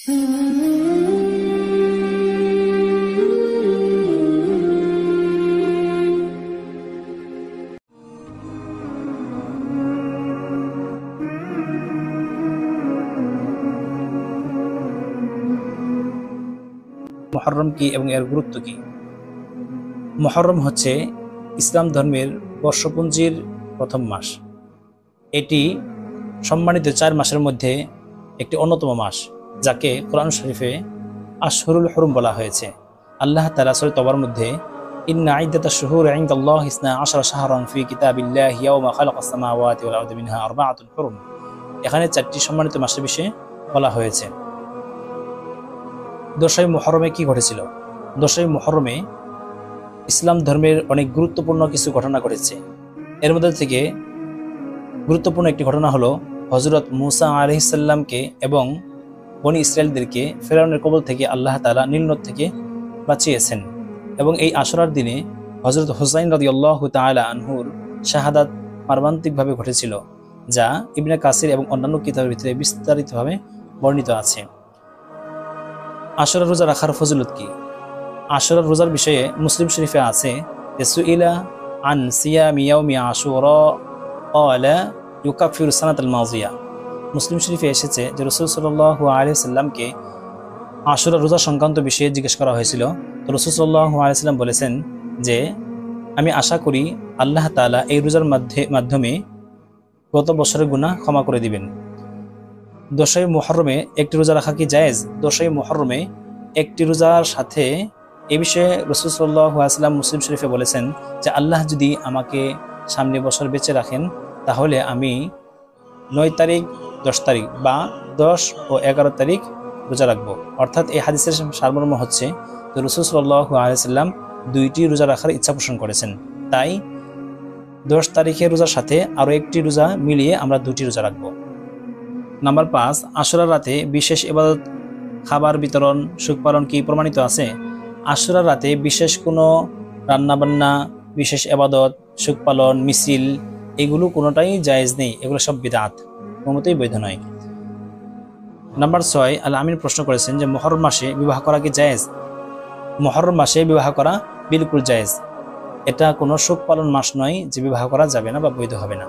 মুহররম কি এবং এর গুরুত্ব কি? মুহররম হচ্ছে ইসলাম ধর্মের বর্ষপঞ্জির প্রথম মাস। এটি সম্মানিত 4 মাসের মধ্যে একটি অন্যতম মাস, যাকে কোরআন শরীফে আশহুরুল হুরুম বলা হয়েছে। আল্লাহ তাআলা সূরা তওবার মধ্যে ইন্না ইদ্দাতাশ শুহুরি ইনদাল্লাহি 12 শাহরান ফি কিতাবিল্লাহি ইয়াওমা খালাকাস সামাওয়াতি ওয়াল আরদি মিনহা আরবাআতুন হুরুম। এখানে 4টি সম্মানিত মাসের বিষয়ে বলা হয়েছে। 10ই মুহররমে কি ঘটেছিল? 10ই মুহররমে ইসলাম ধর্মের অনেক গুরুত্বপূর্ণ কিছু ঘটনা ঘটেছে। এর মধ্যে থেকে গুরুত্বপূর্ণ একটি ঘটনা হলো হযরত মূসা আলাইহিস সালামকে এবং বনি ইসরায়েলদেরকে ফিরআউনের কবল থেকে আল্লাহ তাআলা নীল নদ থেকে বাঁচিয়েছেন। এবং এই আশুরার দিনে হযরত হুসাইন রাদিয়াল্লাহু তাআলা আনহুর শাহাদাত মর্মান্তিকভাবে ঘটেছিল, যা ইবনে কাসির এবং অন্যান্য কিতাবের ভিতরে বিস্তারিতভাবে বর্ণিত আছে। আশুরা রোজা রাখার ফজিলত কি? আশুরা রোজার বিষয়ে মুসলিম শরীফে আছে যে সুইলা আন সিয়ামি ইয়াউমি আশুরা ক্বালা ইউকাফিরু সানাতাল মাযিয়া। মুসলিম শরীফে এসেছে যে রাসূল সাল্লাল্লাহু আলাইহি ওয়াসাল্লামকে আশুরা রোজা সংক্রান্ত বিষয়ে জিজ্ঞেস করা হয়েছিল। তো রাসূল সাল্লাল্লাহু আলাইহি ওয়াসাল্লাম বলেছেন যে আমি আশা করি আল্লাহ তাআলা এই রোজার মাধ্যমে গত বছরের গুনাহ ক্ষমা করে দিবেন। 10ই মুহররমে একটি রোজা রাখা কি জায়েজ? 10ই মুহররমে একটি রোজার সাথে এ বিষয়ে রাসূল সাল্লাল্লাহু আলাইহি ওয়াসাল্লাম মুসলিম শরীফে বলেছেন যে আল্লাহ যদি আমাকে সামনে বছর বেঁচে রাখেন তাহলে আমি 9 তারিখ 10 তারিখ বা 10 ও 11 তারিখ রোজা রাখবো। অর্থাৎ এই হাদিসের সারমর্ম হচ্ছে তো রাসূল সাল্লাল্লাহু আলাইহি ওয়াসাল্লাম 2টি রোজা রাখার ইচ্ছা পোষণ করেছেন, তাই 10 তারিখের রোজার সাথে আরও একটি রোজা মিলিয়ে আমরা 2টি রোজা রাখবো। নাম্বার 5, আশুরার রাতে বিশেষ ইবাদত, খাবার বিতরণ, সুখ পালন কি প্রমাণিত আছে? আশুরার রাতে বিশেষ কোনো রান্নাবান্না, বিশেষ ইবাদত, সুখ পালন, মিছিল এগুলো কোনোটাই জায়েজ নেই। এগুলো সব বিদআত, কোনোমতেই বৈধ নয়। নাম্বার 6, আল আমিন প্রশ্ন করেছেন যে মুহররম মাসে বিবাহ করা কি জায়েজ? মুহররম মাসে বিবাহ করা বিলকুল জায়েজ। এটা কোনো সুখ পালন মাস নয় যে বিবাহ করা যাবে না বা বৈধ হবে না।